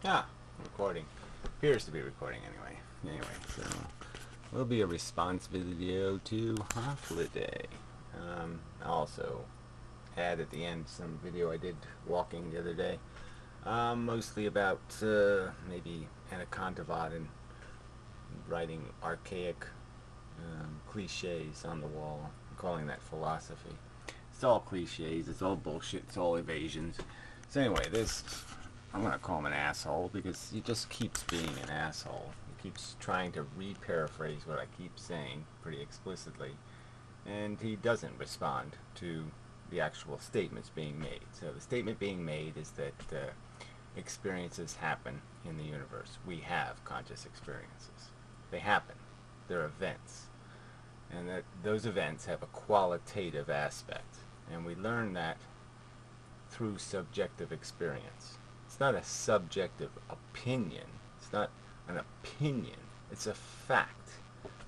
Ah, recording. Appears to be recording anyway. Anyway, so will be a response video to Hythloday. I'll also add at the end some video I did walking the other day. Mostly about maybe Anekantavad and writing archaic cliches on the wall. I'm calling that philosophy. It's all cliches, it's all bullshit, it's all evasions. So anyway, I'm going to call him an asshole because he just keeps being an asshole. He keeps trying to re-paraphrase what I keep saying pretty explicitly, and he doesn't respond to the actual statements being made. So the statement being made is that experiences happen in the universe. We have conscious experiences. They happen. They're events. And that those events have a qualitative aspect. And we learn that through subjective experience. It's not a subjective opinion. It's not an opinion. It's a fact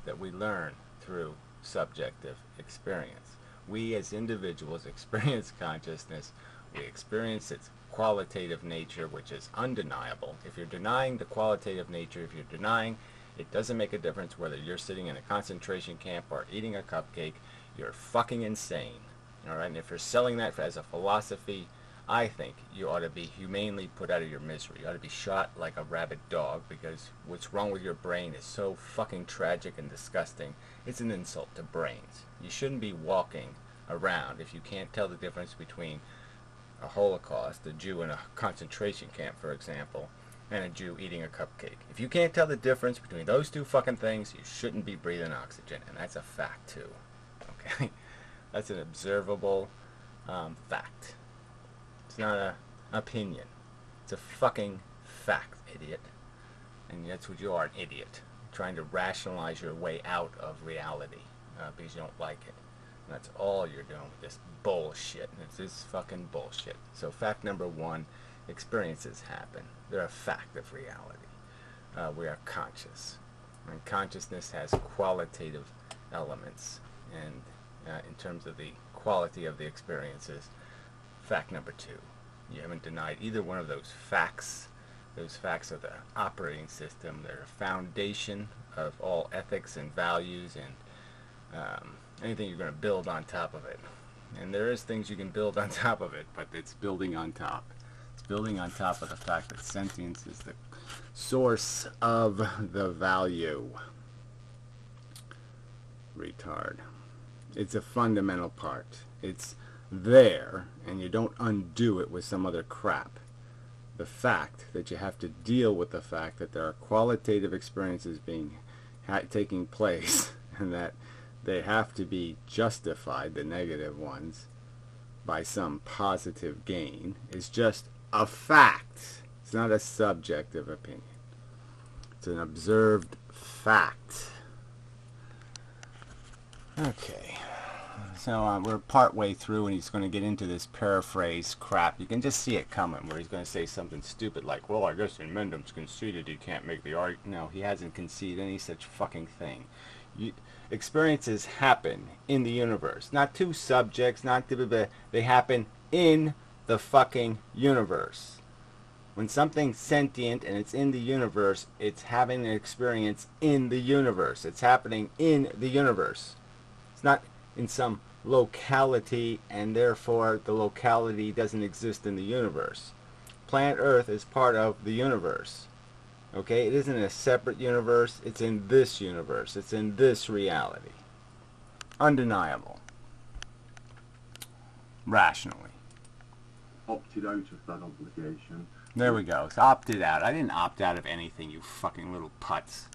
that we learn through subjective experience. We as individuals experience consciousness. We experience its qualitative nature, which is undeniable. If you're denying the qualitative nature, if you're denying it doesn't make a difference whether you're sitting in a concentration camp or eating a cupcake, you're fucking insane. Alright, and if you're selling that as a philosophy, I think you ought to be humanely put out of your misery. You ought to be shot like a rabid dog, because what's wrong with your brain is so fucking tragic and disgusting. It's an insult to brains. You shouldn't be walking around if you can't tell the difference between a Holocaust, a Jew in a concentration camp, for example, and a Jew eating a cupcake. If you can't tell the difference between those two fucking things, you shouldn't be breathing oxygen, and that's a fact too. Okay, that's an observable fact. It's not an opinion. It's a fucking fact, idiot. And that's what you are, an idiot, trying to rationalize your way out of reality because you don't like it. And that's all you're doing with this bullshit. And it's this fucking bullshit. So fact number one, experiences happen. They're a fact of reality. We are conscious. And consciousness has qualitative elements. And in terms of the quality of the experiences, fact number two, you haven't denied either one of those facts. Those facts are the operating system. They're a foundation of all ethics and values and anything you're going to build on top of it. And there is things you can build on top of it, but it's building on top. It's building on top of the fact that sentience is the source of the value. Retard. It's a fundamental part. It's there, and you don't undo it with some other crap. The fact that you have to deal with the fact that there are qualitative experiences taking place, and that they have to be justified, the negative ones, by some positive gain, is just a fact. It's not a subjective opinion. It's an observed fact. Okay. So we're part way through, and he's going to get into this paraphrase crap. You can just see it coming, where he's going to say something stupid like, well, I guess Inmendham's conceded he can't make the argument. No, he hasn't conceded any such fucking thing. Experiences happen in the universe. Not two subjects, they happen in the fucking universe. When something's sentient and it's in the universe, it's having an experience in the universe. It's happening in the universe. It's not in some locality, and therefore the locality doesn't exist in the universe. Planet Earth is part of the universe. Okay, it isn't a separate universe, it's in this universe, it's in this reality. Undeniable. Rationally. Opted out of that obligation. There we go. So opted out. I didn't opt out of anything, you fucking little putz.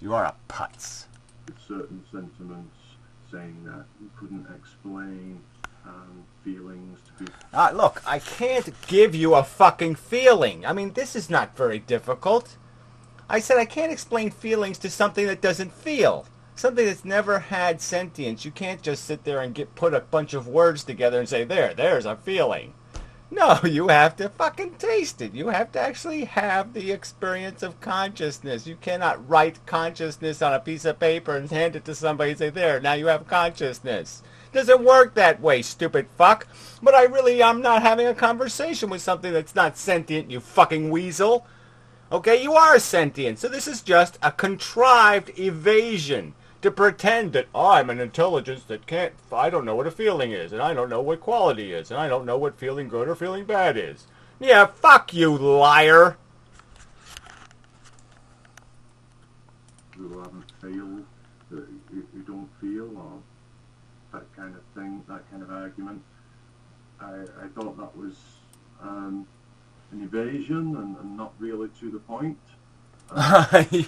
You are a putz. With certain sentiments saying that you couldn't explain feelings to be... Look, I can't give you a fucking feeling. I mean, this is not very difficult. I said I can't explain feelings to something that doesn't feel. Something that's never had sentience. You can't just sit there and put a bunch of words together and say, there's a feeling. No, you have to fucking taste it. You have to actually have the experience of consciousness. You cannot write consciousness on a piece of paper and hand it to somebody and say, there, now you have consciousness. Doesn't work that way, stupid fuck. But I'm not having a conversation with something that's not sentient, you fucking weasel. Okay, you are sentient, so this is just a contrived evasion to pretend that I'm an intelligence that can't. I don't know what a feeling is, and I don't know what quality is, and I don't know what feeling good or feeling bad is. Yeah, fuck you, liar. Who haven't failed, who don't feel, or that kind of thing, that kind of argument. I thought that was an evasion and not really to the point.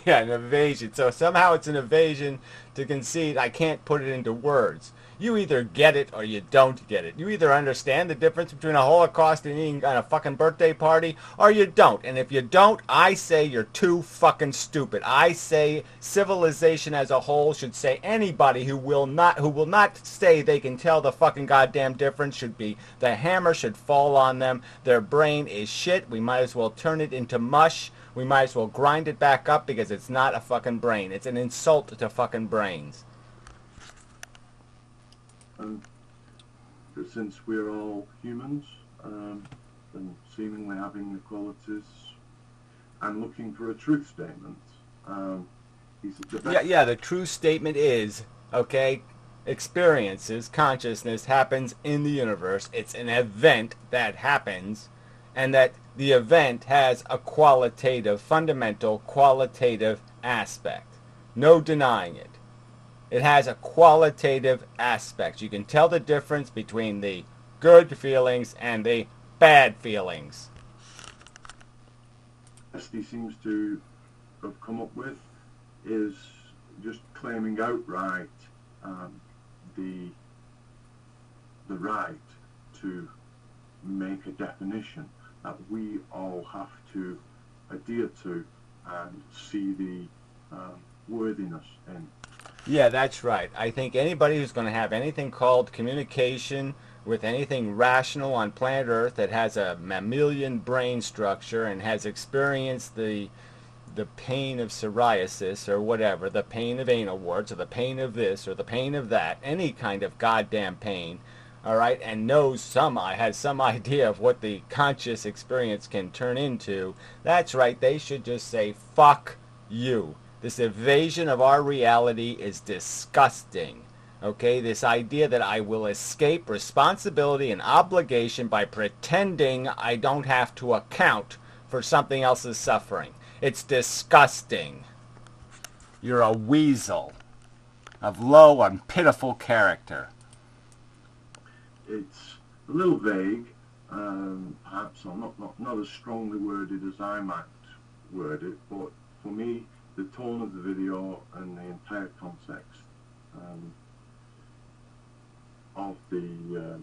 Yeah, an evasion. So somehow it's an evasion to concede I can't put it into words. You either get it or you don't get it. You either understand the difference between a Holocaust and eating on a fucking birthday party or you don't. And if you don't, I say you're too fucking stupid. I say civilization as a whole should say anybody who will not say they can tell the fucking goddamn difference should be the hammer should fall on them. Their brain is shit. We might as well turn it into mush. We might as well grind it back up because it's not a fucking brain. It's an insult to fucking brains. And since we're all humans and seemingly having the qualities, I'm looking for a truth statement. Yeah, the true statement is, okay, experiences, consciousness happens in the universe. It's an event that happens, and that the event has a qualitative, fundamental qualitative aspect. No denying it. It has a qualitative aspect. You can tell the difference between the good feelings and the bad feelings. He seems to have come up with is just claiming outright the right to make a definition that we all have to adhere to and see the worthiness in. Yeah, that's right. I think anybody who's going to have anything called communication with anything rational on planet Earth that has a mammalian brain structure and has experienced the pain of psoriasis or whatever, the pain of anal warts or the pain of this or the pain of that, any kind of goddamn pain, all right, and has some idea of what the conscious experience can turn into, that's right, they should just say, fuck you. This evasion of our reality is disgusting. Okay, this idea that I will escape responsibility and obligation by pretending I don't have to account for something else's suffering. It's disgusting. You're a weasel of low and pitiful character. It's a little vague, perhaps, or not as strongly worded as I might word it, but for me, the tone of the video and the entire context of the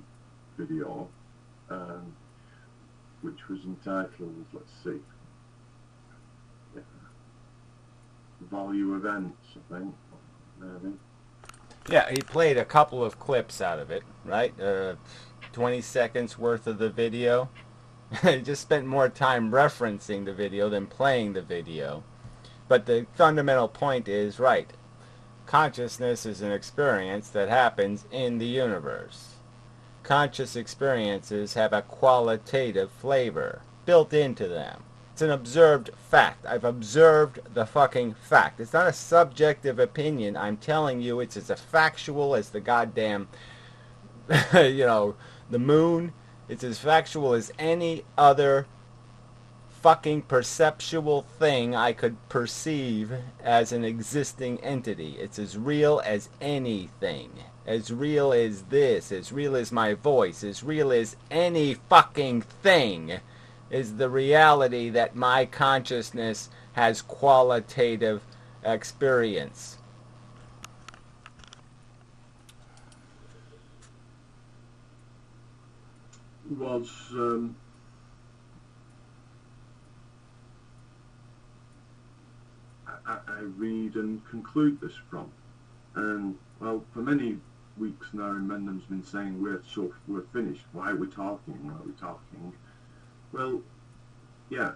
video, which was entitled, let's see, Value Events, I think, maybe. Yeah, he played a couple of clips out of it, right? 20 seconds worth of the video. He just spent more time referencing the video than playing the video. But the fundamental point is, right, consciousness is an experience that happens in the universe. Conscious experiences have a qualitative flavor built into them. It's an observed fact. I've observed the fucking fact. It's not a subjective opinion. I'm telling you it's as factual as the goddamn, the moon. It's as factual as any other fucking perceptual thing I could perceive as an existing entity. It's as real as anything. As real as this. As real as my voice. As real as any fucking thing is the reality that my consciousness has qualitative experience. Was I read and conclude this from? And well, for many weeks now, Inmendham's been saying we're finished. Why are we talking? Why are we talking? Well, yeah,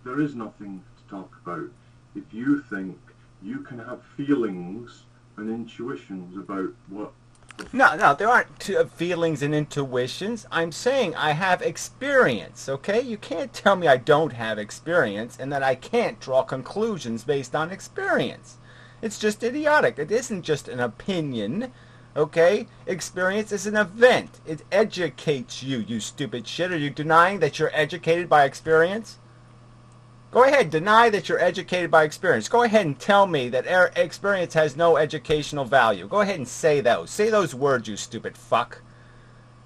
there is nothing to talk about. If you think you can have feelings and intuitions about what No, there aren't feelings and intuitions. I'm saying I have experience, okay? You can't tell me I don't have experience and that I can't draw conclusions based on experience. It's just idiotic. It isn't just an opinion, okay? Experience is an event. It educates you, you stupid shit. Are you denying that you're educated by experience? Go ahead, deny that you're educated by experience. Go ahead and tell me that experience has no educational value. Go ahead and say those. Say those words, you stupid fuck.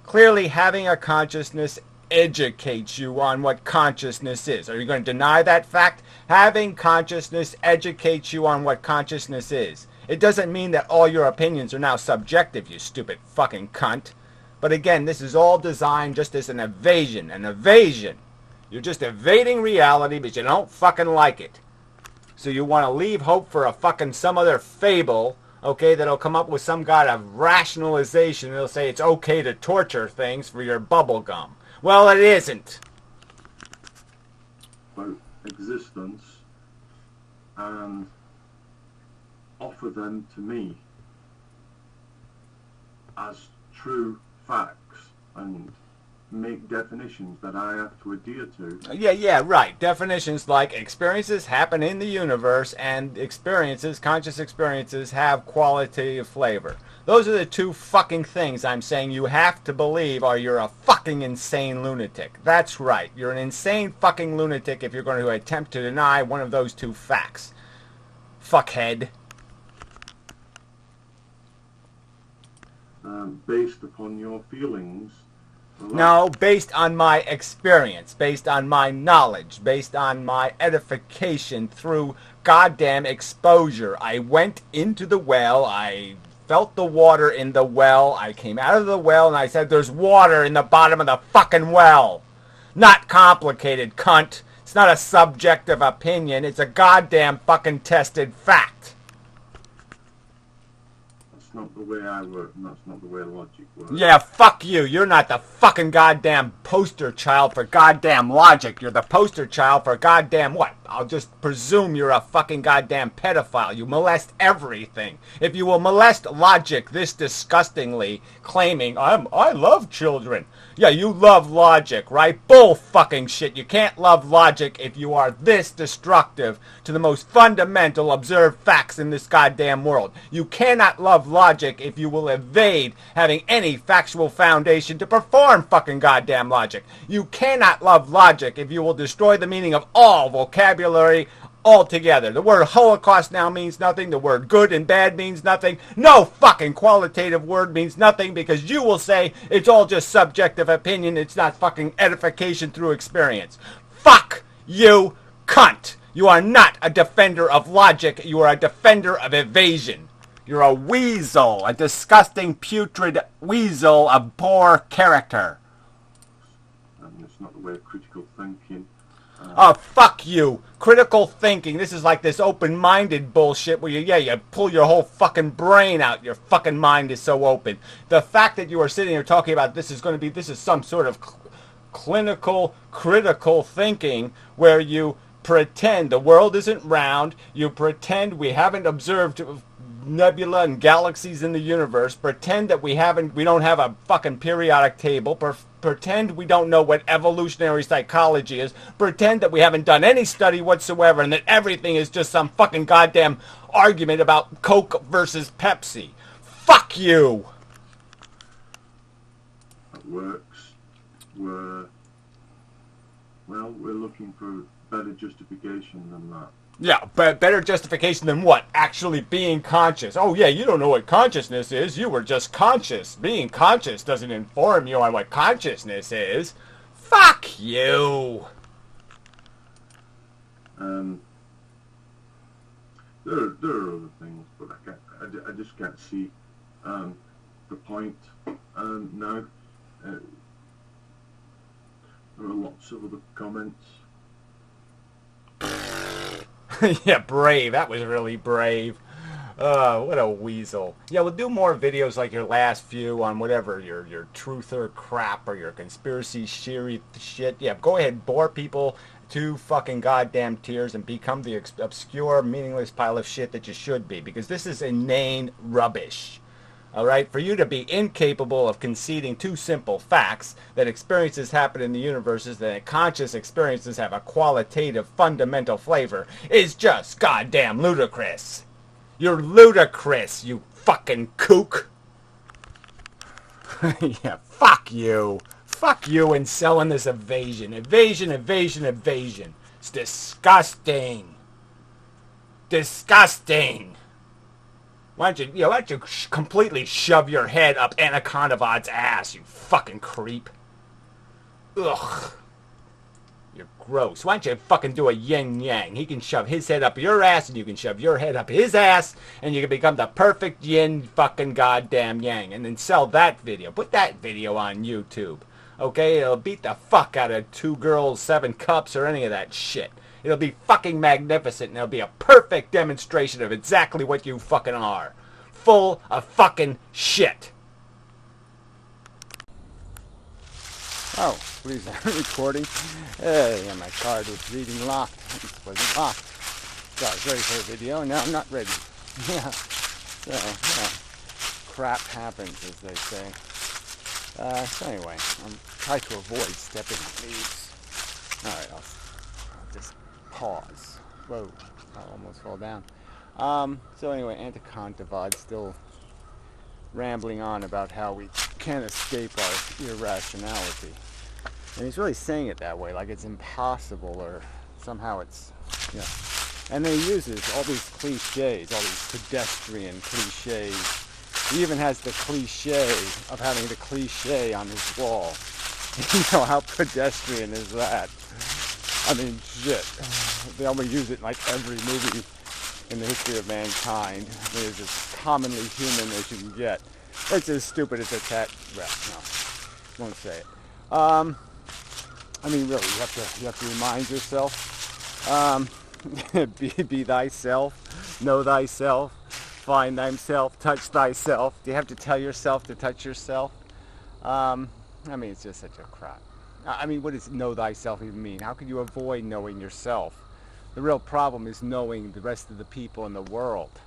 Clearly, having a consciousness educates you on what consciousness is. Are you going to deny that fact? Having consciousness educates you on what consciousness is. It doesn't mean that all your opinions are now subjective, you stupid fucking cunt. But again, this is all designed just as an evasion. An evasion. You're just evading reality because you don't fucking like it. So you want to leave hope for a fucking some other fable, okay, that'll come up with some kind of rationalization. It'll say it's okay to torture things for your bubble gum. Well, it isn't. About existence and offer them to me as true facts and make definitions that I have to adhere to. Yeah, right. Definitions like experiences happen in the universe and experiences, conscious experiences, have quality of flavor. Those are the two fucking things I'm saying you have to believe or you're a fucking insane lunatic. That's right. You're an insane fucking lunatic if you're going to attempt to deny one of those two facts. Fuckhead. Based upon your feelings. No, based on my experience, based on my knowledge, based on my edification through goddamn exposure. I went into the well, I felt the water in the well, I came out of the well and I said there's water in the bottom of the fucking well. Not complicated, cunt. It's not a subjective opinion, it's a goddamn fucking tested fact. That's not the way I work, and that's not the way logic works. Yeah, fuck you. You're not the fucking goddamn poster child for goddamn logic. You're the poster child for goddamn what? I'll just presume you're a fucking goddamn pedophile. You molest everything. If you will molest logic this disgustingly, claiming, I love children. Yeah, you love logic, right? Bull fucking shit. You can't love logic if you are this destructive to the most fundamental observed facts in this goddamn world. You cannot love logic if you will evade having any factual foundation to perform fucking goddamn logic. You cannot love logic if you will destroy the meaning of all vocabulary altogether. The word Holocaust now means nothing. The word good and bad means nothing. No fucking qualitative word means nothing because you will say it's all just subjective opinion. It's not fucking edification through experience. Fuck you, cunt. You are not a defender of logic. You are a defender of evasion. You're a weasel, a disgusting, putrid weasel of poor character. And it's not the way of critical thinking. Oh, fuck you. Critical thinking. This is like this open-minded bullshit where you pull your whole fucking brain out. Your fucking mind is so open. The fact that you are sitting here talking about this is some sort of clinical, critical thinking where you pretend the world isn't round. You pretend we haven't observed nebula and galaxies in the universe. Pretend that we don't have a fucking periodic table. Pretend we don't know what evolutionary psychology is. Pretend that we haven't done any study whatsoever and that everything is just some fucking goddamn argument about Coke versus Pepsi. Fuck you! That works. We're looking for better justification than that. Yeah, but better justification than what? Actually being conscious. Oh yeah, you don't know what consciousness is. You were just conscious. Being conscious doesn't inform you on what consciousness is. Fuck you. There are other things, but I just can't see the point now. There are lots of other comments. Yeah, brave. That was really brave. What a weasel. Yeah, we'll do more videos like your last few on whatever, your truther crap or your conspiracy theory shit. Yeah, go ahead, bore people to fucking goddamn tears and become the obscure, meaningless pile of shit that you should be. Because this is inane rubbish. All right, for you to be incapable of conceding two simple facts that experiences happen in the universes, that conscious experiences have a qualitative, fundamental flavor, is just goddamn ludicrous. You're ludicrous, you fucking kook. Yeah, fuck you. Fuck you and selling this evasion. Evasion, evasion, evasion. It's disgusting. Disgusting. Why don't you completely shove your head up Anekantavad's ass, you fucking creep? Ugh. You're gross. Why don't you fucking do a yin-yang? He can shove his head up your ass, and you can shove your head up his ass, and you can become the perfect yin fucking goddamn yang. And then sell that video. Put that video on YouTube. Okay? It'll beat the fuck out of 2 Girls, 7 Cups, or any of that shit. It'll be fucking magnificent, and it'll be a perfect demonstration of exactly what you fucking are. Full of fucking shit. Oh, please, I'm recording. Yeah, my card was reading locked. It wasn't locked. So I was ready for a video, and now I'm not ready. Yeah. So, crap happens, as they say. So anyway, I'm trying to avoid stepping on leaves. Alright, I'll just pause. Whoa, I almost fall down. So anyway, Anekantavad still rambling on about how we can't escape our irrationality. And he's really saying it that way, like it's impossible or somehow it's, you know. And then he uses all these cliches, all these pedestrian cliches. He even has the cliche of having the cliche on his wall. You know, how pedestrian is that? I mean, shit. They almost use it in like every movie in the history of mankind. I mean, it's as commonly human as you can get. It's as stupid as a tat. Well, no, won't say it. I mean, really, you have to remind yourself. Be thyself, know thyself, find thyself, touch thyself. Do you have to tell yourself to touch yourself? I mean, it's just such a crap. I mean, what does know thyself even mean? How could you avoid knowing yourself? The real problem is knowing the rest of the people in the world.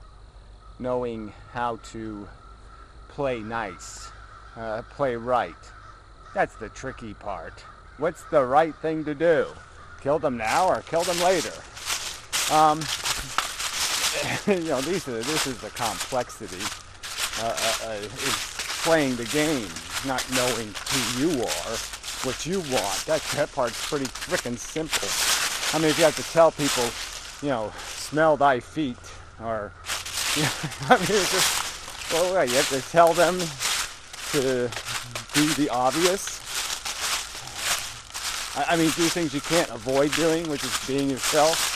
Knowing how to play nice, play right. That's the tricky part. What's the right thing to do? Kill them now or kill them later? You know, this is the complexity. Is playing the game, not knowing who you are, what you want. That part's pretty frickin' simple. I mean, if you have to tell people, you know, smell thy feet, or, you know, I mean, it's just, well, you have to tell them to do the obvious. I mean, do things you can't avoid doing, which is being yourself.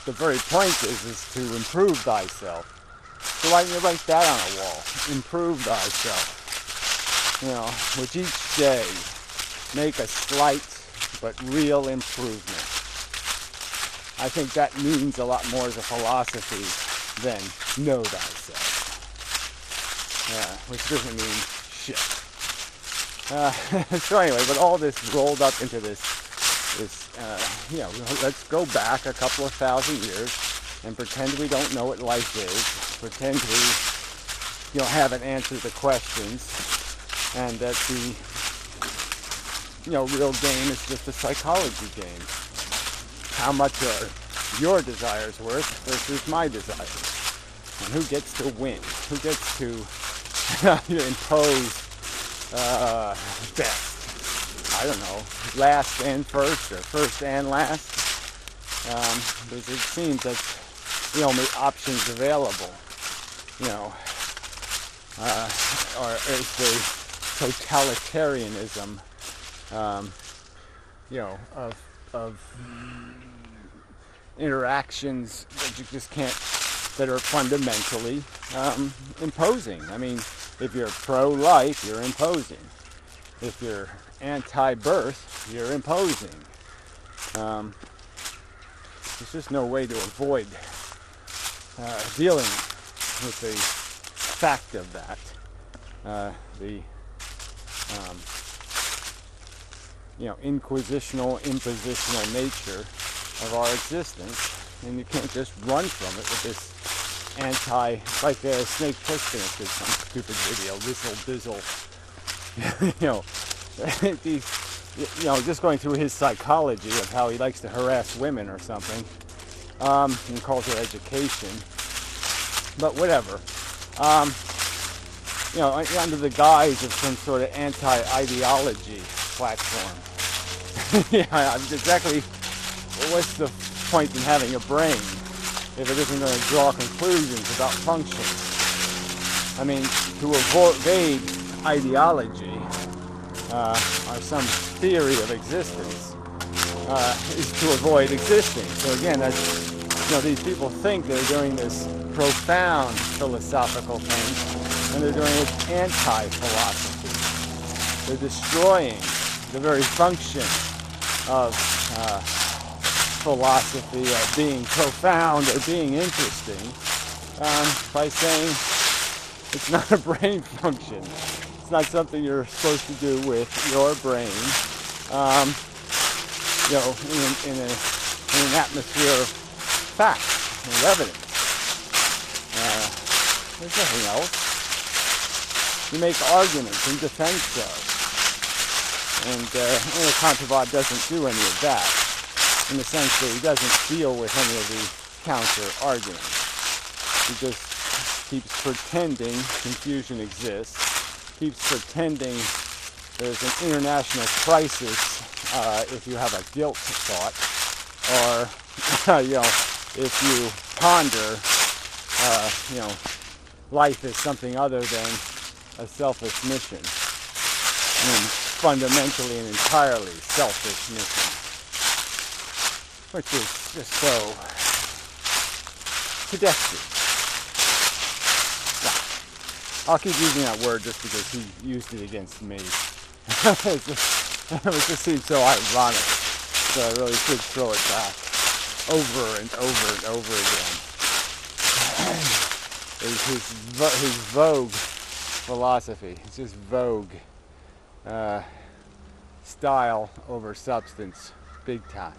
The very point is to improve thyself. So why don't you write that on a wall? Improve thyself. You know, with each day, make a slight but real improvement. I think that means a lot more as a philosophy than know thyself. Which doesn't mean shit. So anyway, but all this rolled up into this, you know, let's go back a couple of thousand years and pretend we don't know what life is. Pretend we, you know, haven't answered the questions, and that the, you know, real game is just a psychology game. How much are your desires worth versus my desires? And who gets to win? Who gets to impose best? I don't know, last and first, or first and last. Because it seems that's the only options available. You know, or is the totalitarianism, you know, of interactions that you just can't, that are fundamentally imposing. I mean, if you're pro-life, you're imposing. If you're anti-birth, you're imposing. There's just no way to avoid dealing with the fact of that. The you know, inquisitional, impositional nature of our existence, and you can't just run from it with this like Snake Plissken did some stupid video, Rizzle Dizzle, just going through his psychology of how he likes to harass women or something, and calls it education, but whatever. Under the guise of some sort of anti-ideology platform. Exactly what's the point in having a brain if it isn't going to draw conclusions about function? I mean, to evade ideology or some theory of existence is to avoid existing. So again, that's, these people think they're doing this profound philosophical thing, and they're doing it anti-philosophy. They're destroying the very function of philosophy, being profound or being interesting, by saying it's not a brain function. It's not something you're supposed to do with your brain, in an atmosphere of fact and evidence. There's nothing else. You make arguments in defense of. And Anekantavad doesn't do any of that, in the sense that he doesn't deal with any of the counter-arguments. He just keeps pretending confusion exists, keeps pretending there's an international crisis if you have a guilt thought, or, if you ponder, life is something other than a selfish mission. Fundamentally and entirely selfish mission, which is just so pedestrian. Now, I'll keep using that word just because he used it against me. It just seems so ironic, so I really should throw it back over and over and over again. His vogue philosophy, it's just vogue. Style over substance, big time.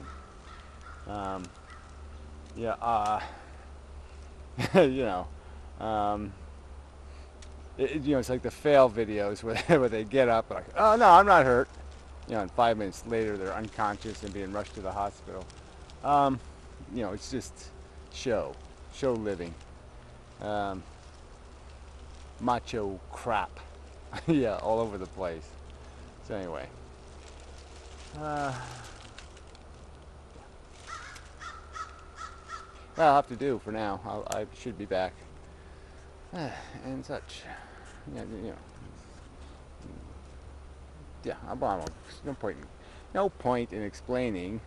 It's like the fail videos where they get up like, oh no, I'm not hurt. And 5 minutes later they're unconscious and being rushed to the hospital. It's just show living, macho crap. Yeah, all over the place. So anyway, that'll have to do for now. I should be back and such. No point in explaining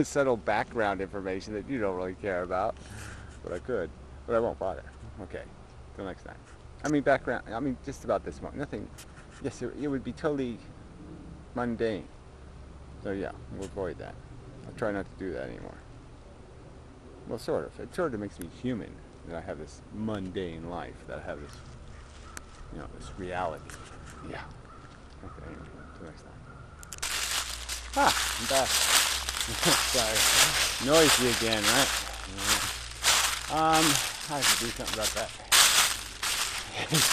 subtle background information that you don't really care about. But I could, but I won't bother. Okay, till next time. Just about this one. Nothing. Yes, it would be totally mundane. So yeah, we'll avoid that. I'll try not to do that anymore. Well, sort of. It sort of makes me human that I have this mundane life, that I have this, this reality. Yeah. Okay, anyway, till next time. I'm back. Sorry. Noisy again, right? I have to do something about that.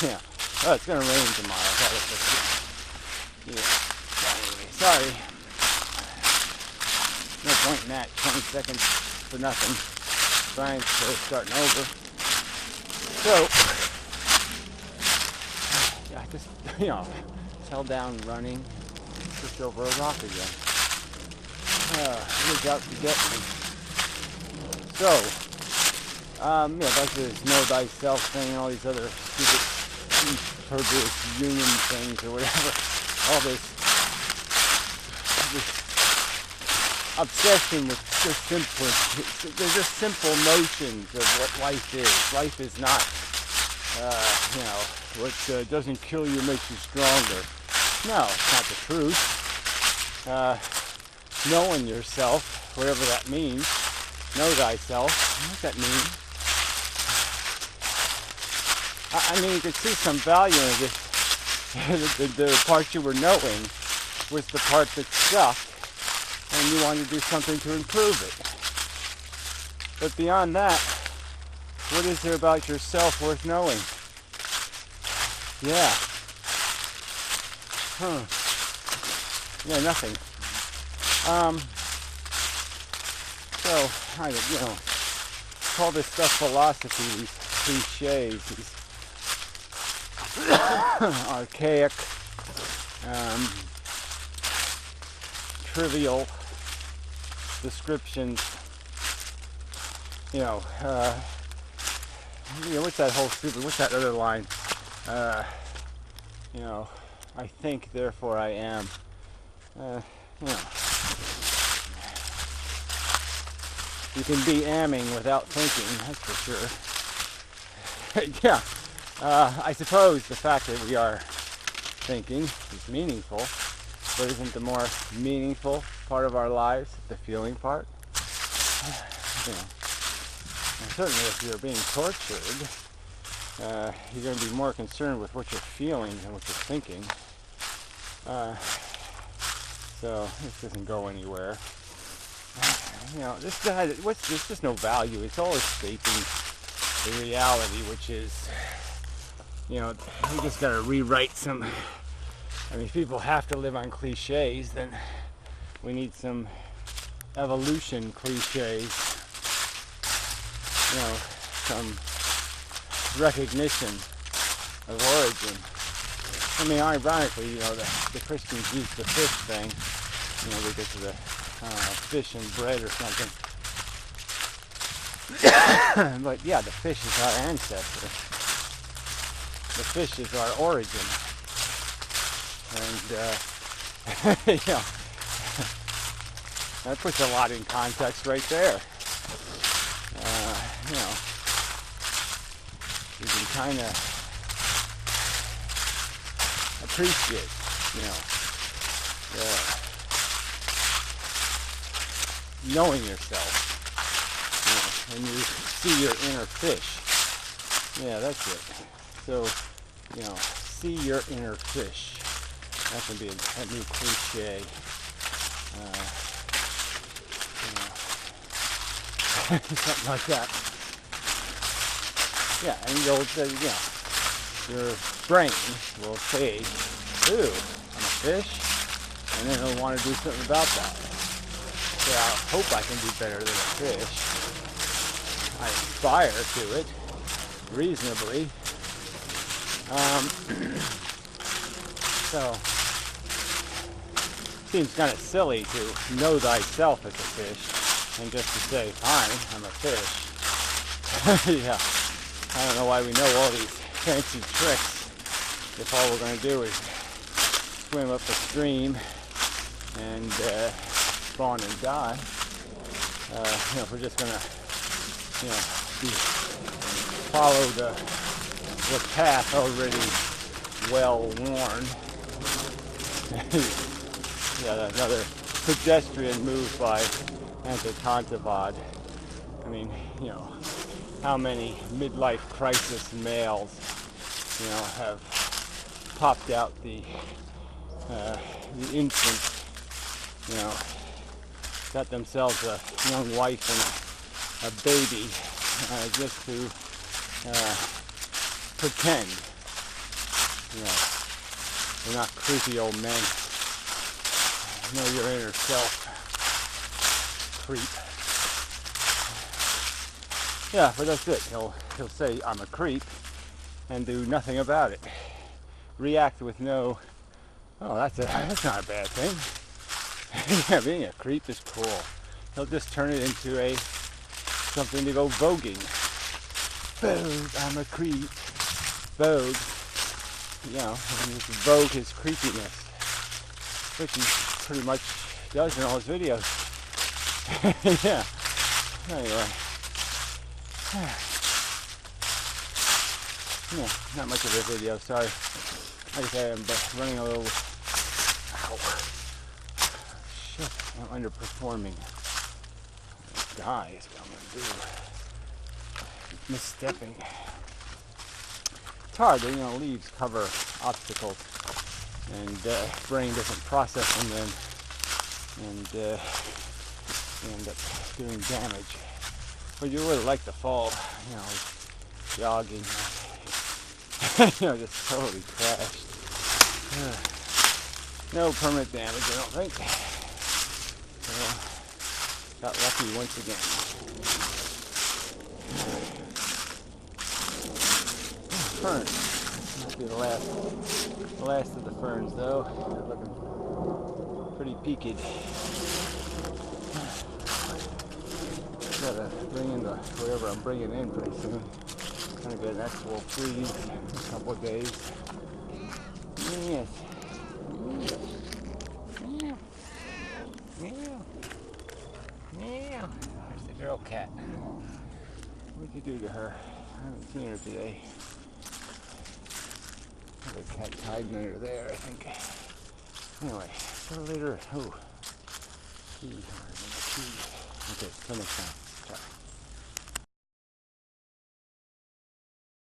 Yeah. Oh, it's going to rain tomorrow. Yeah. Sorry. No point in that. 20 seconds for nothing. Fine, so starting over. So, I just, fell down running. Pushed over a rock again. He was out to get me. So, back to this know thyself thing and all these other stupid perverse union things or whatever. All this obsession with just they're just simple notions of what life is. Life is not, what doesn't kill you makes you stronger. No, it's not the truth. Knowing yourself, whatever that means, know thyself, what does that mean? You could see some value in it. The part you were knowing was the part that sucked, and you wanted to do something to improve it. But beyond that, What is there about yourself worth knowing? Yeah. Huh. Yeah, nothing. So, call this stuff philosophy, these cliches, these archaic, trivial descriptions. What's that other line? I think, therefore I am. You can be amming without thinking, that's for sure. Yeah, I suppose the fact that we are thinking is meaningful, but isn't the more meaningful part of our lives the feeling part? And certainly if you're being tortured, you're going to be more concerned with what you're feeling than what you're thinking. So this doesn't go anywhere. This guy, there's just no value. It's all escaping the reality, which is, we just got to rewrite some. If people have to live on cliches, then we need some evolution cliches. Some recognition of origin. Ironically, the Christians use the fish thing, because of the fish and bread or something. But yeah, the fish is our ancestor. The fish is our origin. And that puts a lot in context right there. You can kind of appreciate, knowing yourself, and you see your inner fish. Yeah, that's it. So, see your inner fish. That can be a new cliche. Something like that. Yeah, and you'll say, your brain will say, ooh, I'm a fish, and then it'll want to do something about that. So I hope I can do better than a fish. I aspire to it, reasonably. So, seems kind of silly to know thyself as a fish, and just to say, fine, I'm a fish. Yeah, I don't know why we know all these fancy tricks if all we're going to do is swim up a stream and spawn and die. If we're just going to, follow the path already well worn. Yeah, another pedestrian move by Anekantavad. How many midlife crisis males, have popped out the infant, got themselves a young wife and a baby, just to pretend, they're not creepy old men. Know your inner self, creep. Yeah, but that's it. He'll say I'm a creep and do nothing about it. React with no, that's not a bad thing. Yeah, being a creep is cool. He'll just turn it into something to go voguing. Vogue, I'm a creep. Vogue. And just vogue his creepiness, which he pretty much does in all his videos. Yeah. Anyway. Yeah, not much of a video, sorry. Like I say, I'm running a little... Ow. Shit, I'm underperforming. Die is what I'm going to do. Misstepping. It's hard, leaves cover obstacles. And brain doesn't process them then. And you end up doing damage. But you would like to fall, jogging. Just totally crashed. No permanent damage, I don't think. So, got lucky once again. Ferns. Might be the last of the ferns, though. They're looking pretty peaked. Gotta bring in whatever I'm bringing in pretty soon. Gonna get an actual freeze in a couple of days. Yes. Meow. Meow. Meow. There's the girl cat. What'd you do to her? I haven't seen her today. The cat's hiding under there, I think. Anyway, see you later. Oh. Key. Okay, till next time.